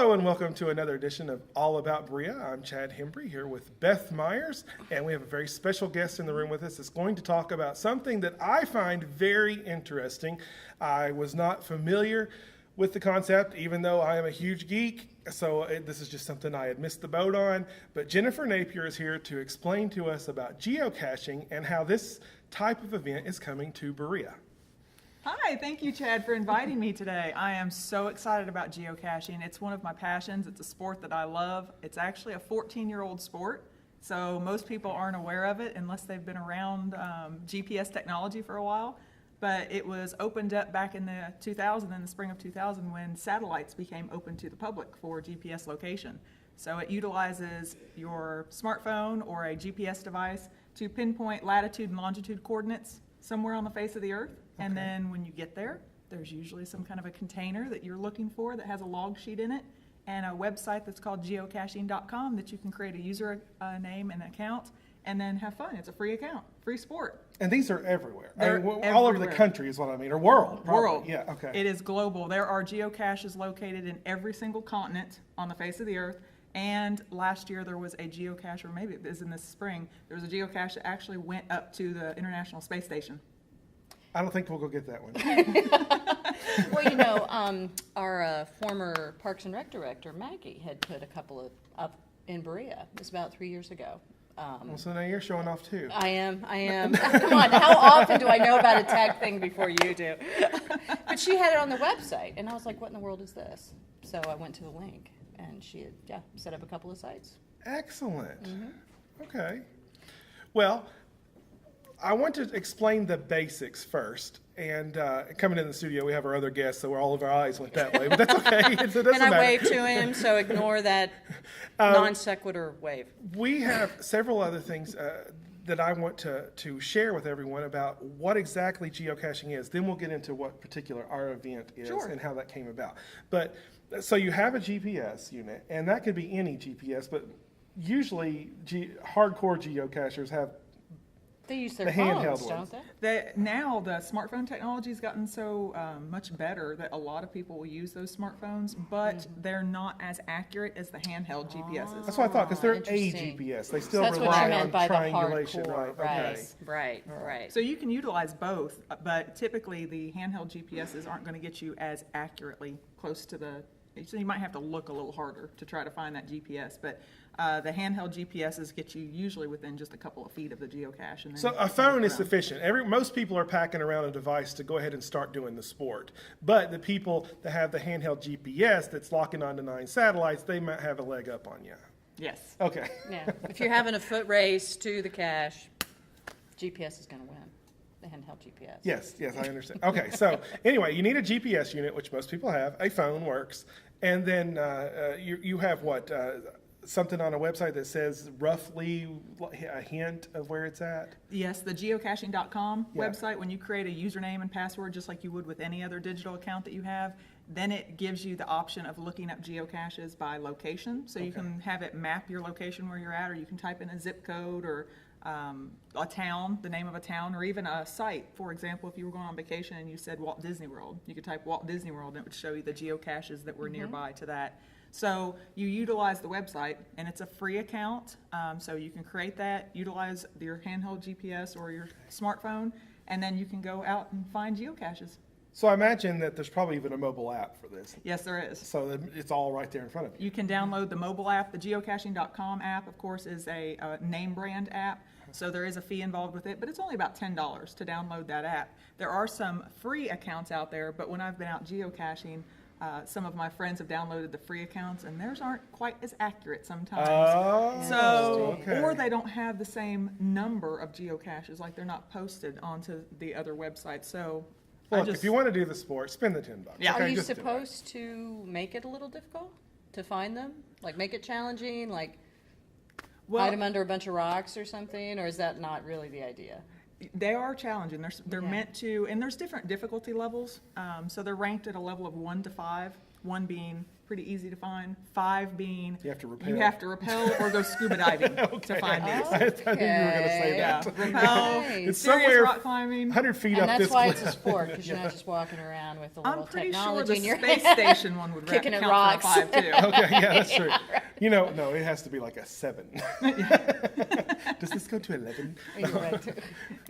Hello and welcome to another edition of All About Berea. I'm Chad Hembry here with Beth Myers, and we have a very special guest in the room with us that's going to talk about something that I find very interesting. I was not familiar with the concept, even though I am a huge geek, so this is just something I had missed the boat on. But Jennifer Napier is here to explain to us about geocaching and how this type of event is coming to Berea. Hi, thank you, Chad, for inviting me today. I am so excited about geocaching. It's one of my passions. It's a sport that I love. It's actually a 14-year-old sport, so most people aren't aware of it unless they've been around GPS technology for a while. But it was opened up back in the spring of 2000, when satellites became open to the public for GPS location. So it utilizes your smartphone or a GPS device to pinpoint latitude and longitude coordinates somewhere on the face of the earth. Okay. And then when you get there, there's usually some kind of a container that you're looking for that has a log sheet in it, and a website that's called geocaching.com that you can create a user name and account and then have fun. It's a free account, free sport. And these are everywhere. They're all over the country is what I mean, or world. Probably. World. Yeah, okay. It is global. There are geocaches located in every single continent on the face of the earth. And last year there was a geocache, or maybe it was in the spring, there was a geocache that actually went up to the International Space Station. I don't think we'll go get that one. Well, you know, our former Parks and Rec director, Maggie, had put a couple up in Berea. It was about 3 years ago. Well, so now you're showing off too. I am. Come on, how often do I know about a tag thing before you do? But she had it on the website, and I was like, what in the world is this? So I went to the link, and she had set up a couple of sites. Excellent. Mm-hmm. Okay. Well, I want to explain the basics first. And coming in the studio, we have our other guests, so all of our eyes went that way. But that's okay. It doesn't and I matter. waved to him, so ignore that non sequitur wave. We have several other things that I want to share with everyone about what exactly geocaching is. Then we'll get into what particular our event is and how that came about. But so you have a GPS unit, and that could be any GPS, but usually hardcore geocachers have they use their handheld phones, ones. don't they? Now the smartphone technology has gotten so much better that a lot of people will use those smartphones, but they're not as accurate as the handheld GPSs. That's what I thought, because they're a GPS. They still that's rely what you meant on by triangulation, the hardcore, right? Okay. Right. So you can utilize both, but typically the handheld GPSs aren't going to get you as accurately close to the. So you might have to look a little harder to try to find that GPS, but the handheld GPSs get you usually within just a couple of feet of the geocache. And then So a phone is sufficient. Most people are packing around a device to go ahead and start doing the sport. But the people that have the handheld GPS that's locking onto 9 satellites, they might have a leg up on you. Yes. Okay. Yeah. If you're having a foot race to the cache, GPS is going to win. The handheld GPS. Yes, I understand. Okay, so anyway, you need a GPS unit, which most people have. A phone works. And then you have what? Something on a website that says roughly a hint of where it's at? Yes, the geocaching.com website, when you create a username and password, just like you would with any other digital account that you have, then it gives you the option of looking up geocaches by location. So you can have it map your location where you're at, or you can type in a zip code or a town, the name of a town, or even a site. For example, if you were going on vacation and you said Walt Disney World, you could type Walt Disney World and it would show you the geocaches that were nearby to that. So you utilize the website, and it's a free account, so you can create that, utilize your handheld GPS or your smartphone, and then you can go out and find geocaches. So I imagine that there's probably even a mobile app for this. Yes, there is. So that it's all right there in front of you. You can download the mobile app. The geocaching.com app, of course, is a name brand app, so there is a fee involved with it, but it's only about $10 to download that app. There are some free accounts out there, but when I've been out geocaching, some of my friends have downloaded the free accounts, and theirs aren't quite as accurate sometimes. Or they don't have the same number of geocaches, like they're not posted onto the other website. So, look, if you want to do the sport, spend the $10. Yeah. Are you supposed to make it a little difficult to find them? Like make it challenging, like hide them under a bunch of rocks or something, or is that not really the idea? They are challenging. They're meant to, and there's different difficulty levels. So they're ranked at a level of 1 to 5, 1 being pretty easy to find. 5 being You have to rappel. you have to rappel or go scuba diving to find these. I thought you were going to say Yeah, that. rappel, Nice. It's serious somewhere rock climbing. 100 feet And up that's this why cliff. it's a sport, because you're not just walking around with a little I'm pretty sure technology the in your space hand. station one would Kicking at count rocks. for a 5 too. Okay, yeah, that's true. You know, no, it has to be like a 7. Does this go to 11? You're right.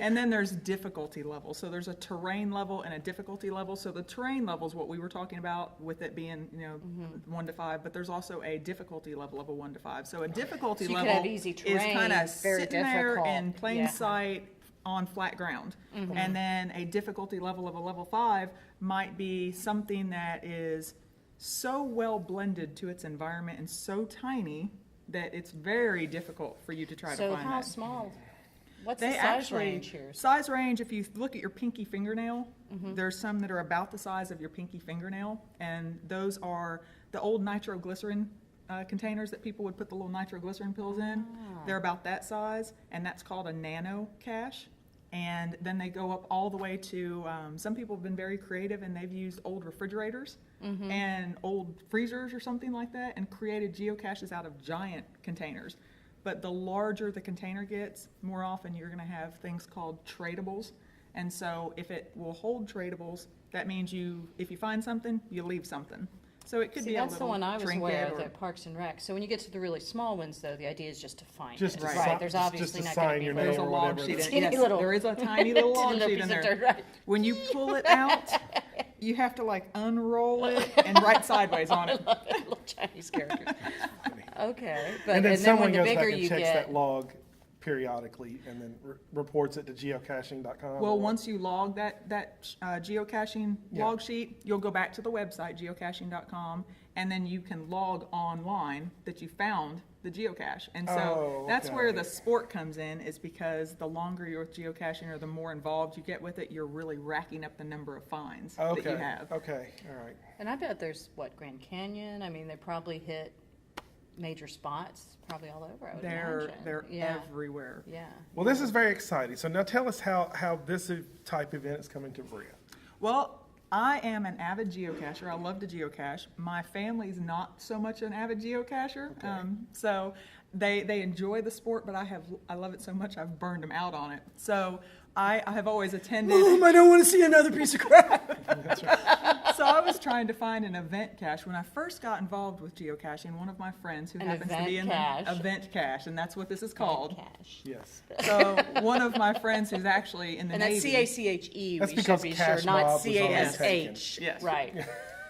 And then there's difficulty level. So there's a terrain level and a difficulty level. So the terrain level is what we were talking about with it being, 1 to 5, but there's also a difficulty level of a 1 to 5. So a difficulty So you could level have easy is terrain, kind of very sitting there difficult. in plain Yeah. sight on flat ground. And then a difficulty level of a level 5 might be something that is so well blended to its environment and so tiny that it's very difficult for you to try to So find how that. small? What's They the size actually, range here? size range, if you look at your pinky fingernail, there's some that are about the size of your pinky fingernail, and those are the old nitroglycerin containers that people would put the little nitroglycerin pills in. They're about that size, and that's called a nano cache. And then they go up all the way to, some people have been very creative and they've used old refrigerators and old freezers or something like that and created geocaches out of giant containers. But the larger the container gets, more often you're going to have things called tradables. And so if it will hold tradables, that means if you find something, you leave something. So it could See, be a that's the little one I was trinket aware of or- at Parks and Rec. So when you get to the really small ones, though, the idea is just to find Just it. to Right. sign- There's just obviously to not going sign to be your There's name a or log whatever sheet it is. in Skinny yes, little- there is a tiny little log little sheet piece in of there. dirt, right. When you pull it out, you have to like unroll it and write sideways on it. Little Chinese characters. Okay, but And then when someone the goes back bigger and you checks get, that log periodically and then reports it to geocaching.com. Well, once you log that geocaching Yeah. log sheet, you'll go back to the website, geocaching.com, and then you can log online that you found the geocache. And so Oh, that's okay. where the sport comes in, is because the longer you're with geocaching or the more involved you get with it, you're really racking up the number of finds that you have. Okay, all right. and I bet there's, Grand Canyon? I mean, they probably hit major spots, probably all over, I would imagine. They're Yeah, everywhere. yeah. Well, this is very exciting. So now tell us how this type event is coming to Berea. Well, I am an avid geocacher. I love to geocache. My family's not so much an avid geocacher, so they enjoy the sport, but I love it so much I've burned them out on it. So I have always attended. I don't want to see another piece of crap. So I was trying to find an event cache. When I first got involved with geocaching, one of my friends who An happens to event be in cache. the event cache, and that's what this is called. Cash. Yes. So one of my friends who's actually in the And Navy. that's CACHE, That's we should because be Cash sure, not Mob was already CASH. taken. Yes. Right.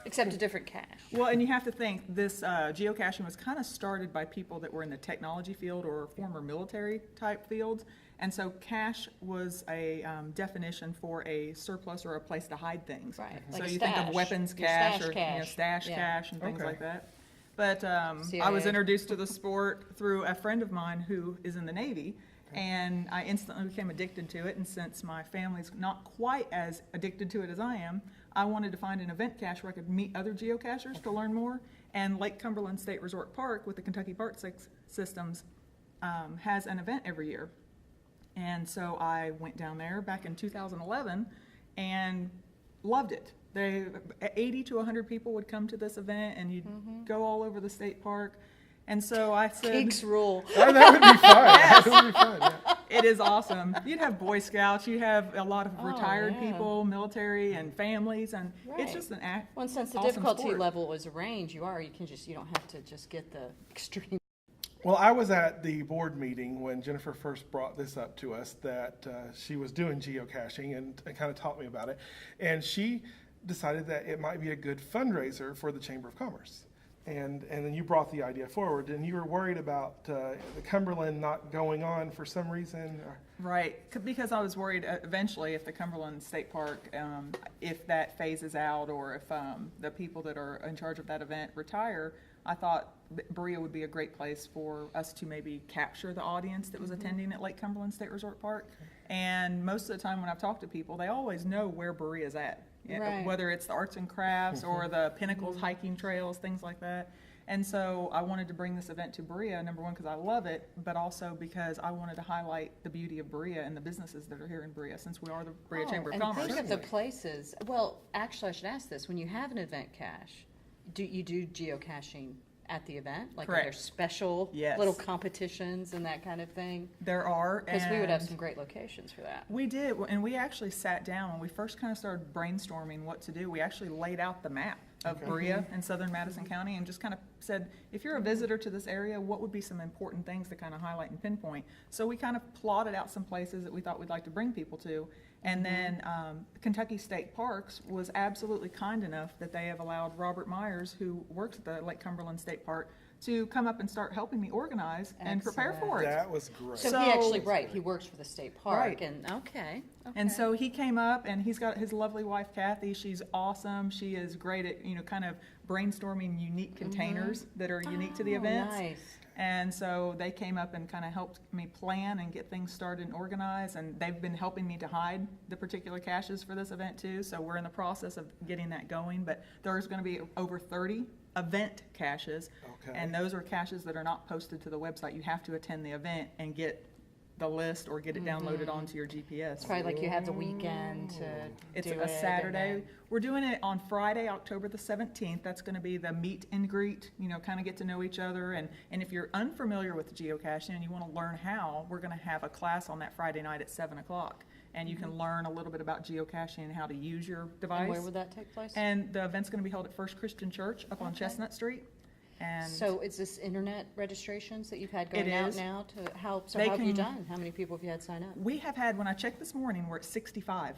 Except a different cash. Well, and you have to think this geocaching was kind of started by people that were in the technology field or former military type fields. And so cache was a definition for a surplus or a place to hide things. Right, So like a you think of stash. weapons Your cache stash or cache. stash Yeah. cache and things Okay. like that. But I was CIA. introduced to the sport through a friend of mine who is in the Navy. And I instantly became addicted to it. And since my family's not quite as addicted to it as I am, I wanted to find an event cache where I could meet other geocachers to learn more. And Lake Cumberland State Resort Park with the Kentucky BART systems has an event every year. And so I went down there back in 2011 and loved it. 80 to 100 people would come to this event, and you'd go all over the state park. And so I said, Geeks rule. Oh, that would be fun. That would be fun. Yeah. it is awesome. You'd have Boy Scouts, you have a lot of retired yeah. people, military, and families, and Right. it's just an act. Well, since the awesome difficulty sport. level is a range, you don't have to just get the extreme. Well, I was at the board meeting when Jennifer first brought this up to us, that she was doing geocaching and kind of taught me about it. And she decided that it might be a good fundraiser for the Chamber of Commerce. And then you brought the idea forward, and you were worried about the Cumberland not going on for some reason. Right, because I was worried eventually if the Cumberland State Park, if that phases out, or if the people that are in charge of that event retire, I thought Berea would be a great place for us to maybe capture the audience that was attending at Lake Cumberland State Resort Park. And most of the time when I've talked to people, they always know where Berea's at. Right. Whether it's the arts and crafts or the Pinnacles hiking trails, things like that. And so I wanted to bring this event to Berea, number one, because I love it, but also because I wanted to highlight the beauty of Berea and the businesses that are here in Berea, since we are the Berea Chamber of and Commerce. think of the places. Well, actually, I should ask this: when you have an event cache, Do you do geocaching at the event? Like, are Correct. there special Yes. little competitions and that kind of thing? There are. Because we would have and some great locations for that. We did, and we actually sat down when we first kind of started brainstorming what to do. We actually laid out the map of Berea in southern Madison County and just kind of said, if you're a visitor to this area, what would be some important things to kind of highlight and pinpoint? So we kind of plotted out some places that we thought we'd like to bring people to. And then Kentucky State Parks was absolutely kind enough that they have allowed Robert Myers, who works at the Lake Cumberland State Park, to come up and start helping me organize and prepare for it. That was great. So, So- he actually, right, he works for the state park, Right. and okay. And so he came up, and he's got his lovely wife Kathy. She's awesome. She is great at kind of brainstorming unique containers that are unique to the events. Nice. And so they came up and kind of helped me plan and get things started and organized. And they've been helping me to hide the particular caches for this event too. So we're in the process of getting that going. But there's going to be over 30 event caches. Okay. And those are caches that are not posted to the website. You have to attend the event and get the list or get it downloaded onto your GPS. It's probably like you have the weekend to It's do a it, Saturday. and We're doing it on Friday, October the 17th. That's going to be the meet and greet, kind of get to know each other. And if you're unfamiliar with geocaching and you want to learn how, we're going to have a class on that Friday night at 7 o'clock. And you can learn a little bit about geocaching and how to use your device. And where would that take place? And the event's going to be held at First Christian Church up on Chestnut Street. And So is this internet registrations that you've had It going out is. now to help? So They how have you can- done? How many people have you had sign up? we have had, when I checked this morning, we're at 65.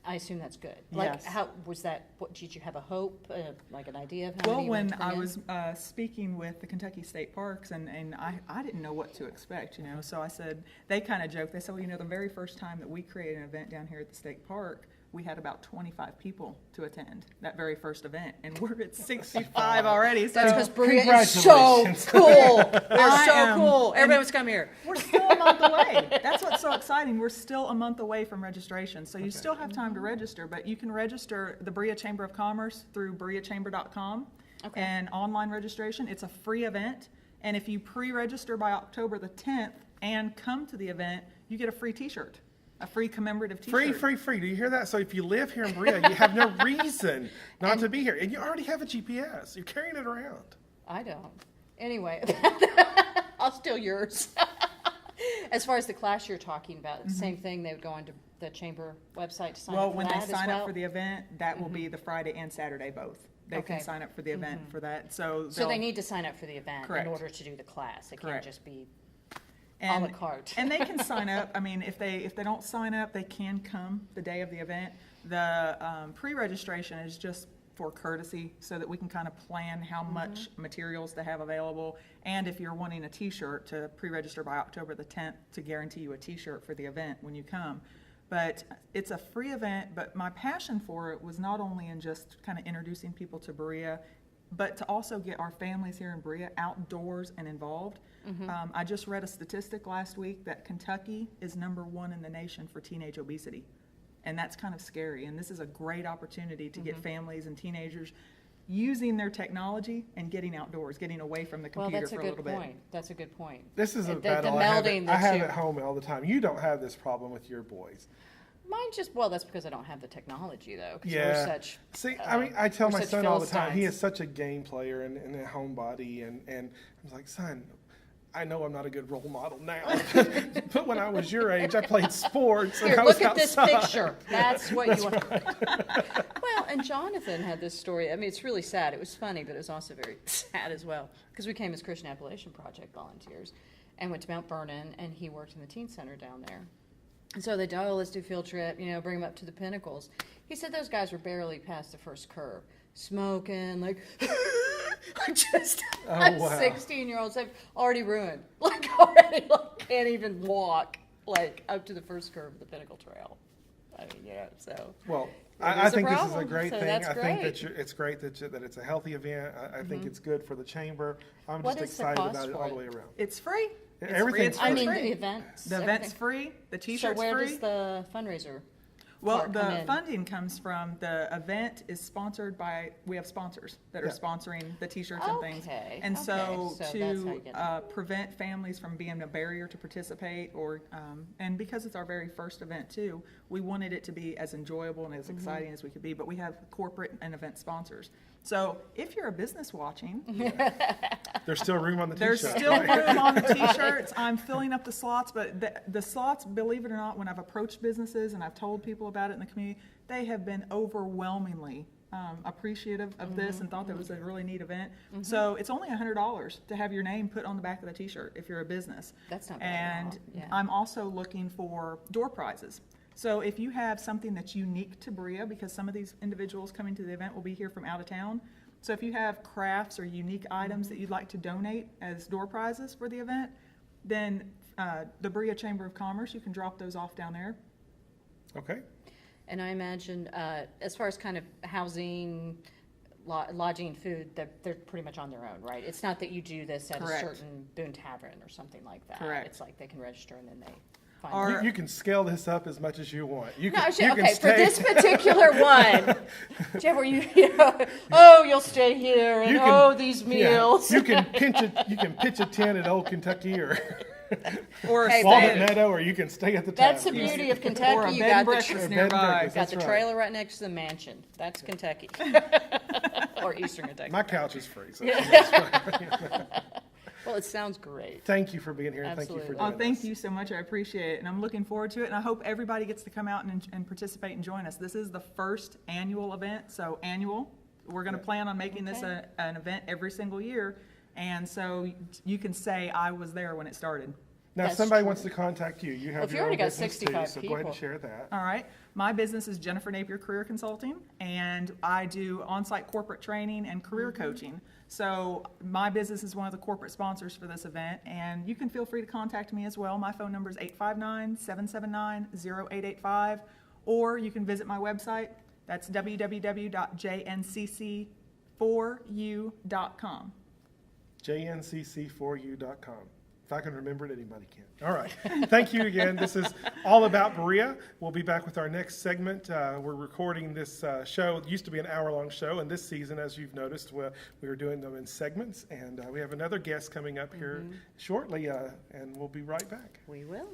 I assume that's good. Like, Yes. how was that? What did you have a hope, like an idea of how Well, many you when wanted to bring I in? was speaking with the Kentucky State Parks, and I didn't know what to expect, so I said, they kind of joked, they said, well, the very first time that we created an event down here at the state park, we had about 25 people to attend that very first event, and we're at 65 already. So That's because Berea is so congratulations. cool. They're I so am- cool. and- Everybody wants to come here. we're still a month away. That's what's so exciting. We're still a month away from registration. So you still have time to register, but you can register the Berea Chamber of Commerce through bereachamber.com Okay. and online registration. It's a free event. And if you pre-register by October the 10th and come to the event, you get a free t-shirt, a free commemorative t-shirt. Free. Do you hear that? So if you live here in Berea, you have no reason not to be here. And you already have a GPS. You're carrying it around. I don't. Anyway, I'll steal yours. As far as the class you're talking about, same thing. They would go onto the chamber website to sign Well, up for when that they as sign well? up for the event, that will be the Friday and Saturday both. They Okay. can sign up for the event for that. So So they they'll- need to sign up for the event Correct. in order to do the class. It can't Correct. just be and, a la carte. and they can sign up. I mean, if they don't sign up, they can come the day of the event. The pre-registration is just for courtesy, so that we can kind of plan how much materials to have available. And if you're wanting a T-shirt, to pre-register by October the 10th to guarantee you a T-shirt for the event when you come. But it's a free event, but my passion for it was not only in just kind of introducing people to Berea, but to also get our families here in Berea outdoors and involved. I just read a statistic last week that Kentucky is #1 in the nation for teenage obesity. And that's kind of scary. And this is a great opportunity to get families and teenagers using their technology and getting outdoors, getting away from the Well, computer that's a for a good little bit. point. That's a good point. This is a The battle I have, melding the I have two. at home all the time. You don't have this problem with your boys. Mine just, well, that's because I don't have the technology, though. 'Cause Yeah. we're such, See, I mean, I tell we're my such son all the time, he Philistines. is such a game player and a homebody. And I was like, son, I know I'm not a good role model now, but when I was your age, I played sports and Here, I was look at this outside. picture. That's what you want. Well, and Jonathan had this story. I mean, it's really sad. It was funny, but it was also very sad as well. Because we came as Christian Appalachian Project volunteers and went to Mount Vernon, and he worked in the teen center down there. And so they did, oh, let's do field trip, bring him up to the pinnacles. He said those guys were barely past the first curve, smoking, like, just Oh, wow. 16-year-olds, they've already ruined, already can't even walk, up to the first curve of the Pinnacle Trail. I mean, so. Well, It I is a think this is a problem, great so thing. that's I think great. that it's great that it's a healthy event. I think it's good for the chamber. I'm What just is the excited cost about it for all it? the way around. It's free. It's Everything's free. I It's mean, free. the events. The event's everything. free. The So T-shirt's where free. does the fundraiser? Well, part come the in? funding comes from, the event is sponsored by, we have sponsors that are Yeah. sponsoring the t-shirts and things. Okay, And okay, so so that's how you get it. prevent families from being a barrier to participate or, and because it's our very first event too, we wanted it to be as enjoyable and as Mm-hmm. exciting as we could be, but we have corporate and event sponsors. So if you're a business watching, There's still room on the there's t-shirt. still room on the t-shirts. I'm filling up the slots, but the slots, believe it or not, when I've approached businesses and I've told people about it in the community, they have been overwhelmingly appreciative of this and thought that was a really neat event. So it's only $100 to have your name put on the back of the t-shirt if you're a business. That's not bad at all, And yeah. I'm also looking for door prizes. So if you have something that's unique to Berea, because some of these individuals coming to the event will be here from out of town. So if you have crafts or unique items that you'd like to donate as door prizes for the event, then the Berea Chamber of Commerce, you can drop those off down there. Okay. And I imagine, as far as kind of housing, lodging and food, they're pretty much on their own, right? It's not that you do this at Correct. a certain Boone Tavern or something like that. Correct. It's like they can register and then they find Or- it. You can scale this up as much as you want. You No, can, actually, you can okay, for stay- this particular one, Jeff, were you know, oh, you'll stay here, and you can- oh, these yeah, meals. you can pitch a tent at Old Kentucky or Or Hey, Walnut but- Meadow, or you can stay at the That's the tavern. beauty of or a Kentucky. You bed got and the, breakfast Or bed and nearby. breakfast. got That's the right. trailer right next to the mansion. That's Kentucky. Or Eastern Kentucky. My couch is free. So Well, it sounds great. thank you for being here. And thank you for Absolutely. doing Oh, thank this. you so much. I appreciate it. And I'm looking forward to it. And I hope everybody gets to come out and participate and join us. This is the first annual event, so annual. We're going to plan on making this Okay. an event every single year. And so you can say, I was there when it started. Now, if That's somebody true. wants to contact you, you have Well, if you your already own got business 65 too, so go ahead and people. share that. All right. My business is Jennifer Napier Career Consulting, and I do on-site corporate training and career coaching. So my business is one of the corporate sponsors for this event, and you can feel free to contact me as well. My phone number is 859-779-0885, or you can visit my website. That's www.jncc4u.com. jncc4u.com. If I can remember it, anybody can. All right. Thank you again. This is All About Berea. We'll be back with our next segment. We're recording this show. It used to be an hour-long show, and this season, as you've noticed, we are doing them in segments. And we have another guest coming up here shortly, and we'll be right back. We will.